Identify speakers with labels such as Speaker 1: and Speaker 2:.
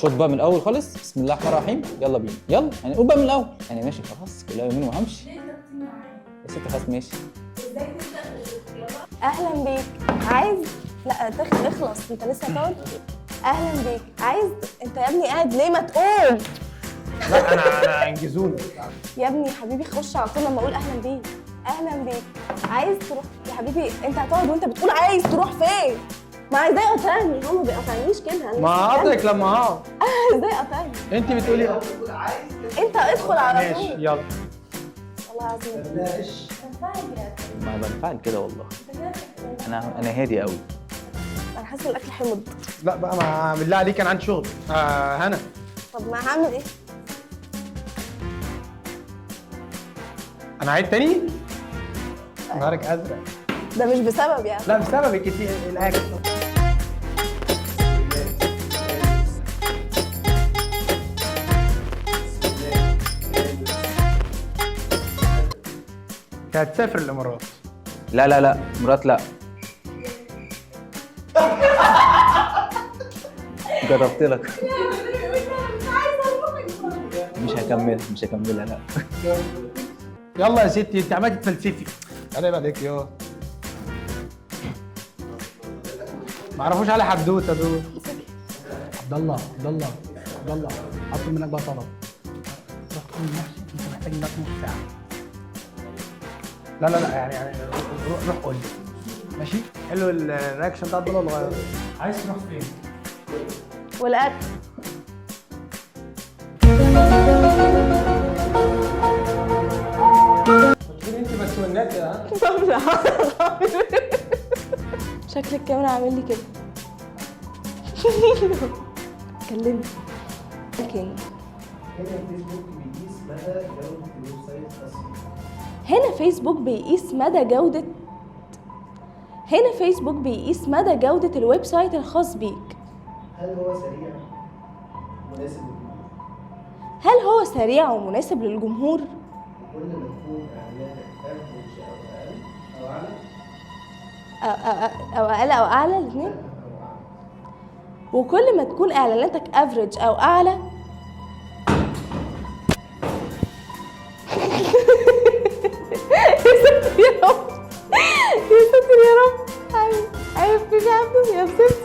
Speaker 1: خد بقى من الاول خالص. بسم الله الرحمن الرحيم. يلا بينا، يلا يعني قول بقى من الاول. يعني ماشي خلاص، كلها يومين وهمشي. يا ست خلاص ماشي.
Speaker 2: اهلا بيك. عايز لا اخلص، انت لسه هتقعد. اهلا بيك. عايز انت يا ابني قاعد ليه؟ ما تقول.
Speaker 3: لا انا انجزوني.
Speaker 2: يا ابني حبيبي خش على طول لما اقول اهلا بيك. اهلا بيك. عايز تروح يا حبيبي؟ انت هتقعد وانت بتقول عايز تروح فين؟ ما ازاي قطعني؟ هو ما بيقطعنيش كده.
Speaker 3: ما هقطعك لما هقعد.
Speaker 2: ازاي قطعني؟
Speaker 3: انت بتقولي
Speaker 2: انت ادخل على
Speaker 3: ماشي
Speaker 2: طول.
Speaker 3: يلا.
Speaker 2: والله العظيم
Speaker 1: ما بنفعل كده والله. انا هادي قوي.
Speaker 2: انا حاسه الاكل حمض.
Speaker 3: لا بقى، ما بالله عليك انا عندي شغل. هنا.
Speaker 2: طب ما هعمل ايه؟
Speaker 3: انا عيد تاني. نهارك ازرق.
Speaker 2: ده مش بسبب يعني.
Speaker 3: لا بسببك انت الاكل. انت هتسافر الامارات.
Speaker 1: لا لا لا مرات لا. جربت لك. مش هكملها لا.
Speaker 3: يلا يا ستي، انت عملت تفلسفي. عيب عليك يا. ما اعرفوش على حدوته دول. عبد الله اطلب منك بقى طلب. روح تقول لنفسي انت محتاج منك نص ساعه. لا يعني روح قول لي. ماشي؟ حلو الرياكشن بتاع عبد الله الغير. عايز تروح فين؟
Speaker 2: والاكل
Speaker 3: انت بس والنت ها؟
Speaker 2: شكل الكاميرا عامل لي كده. كلمني. الكينج. هنا فيسبوك بيقيس مدى جودة الويب سايت الخاص بيك. هل هو سريع ومناسب للجمهور؟ أو أقل أو أعلى الاثنين. وكل ما تكون إعلاناتك افريج أو أعلى يا ساتر يا رب. عارف كيف عبده يا بسم.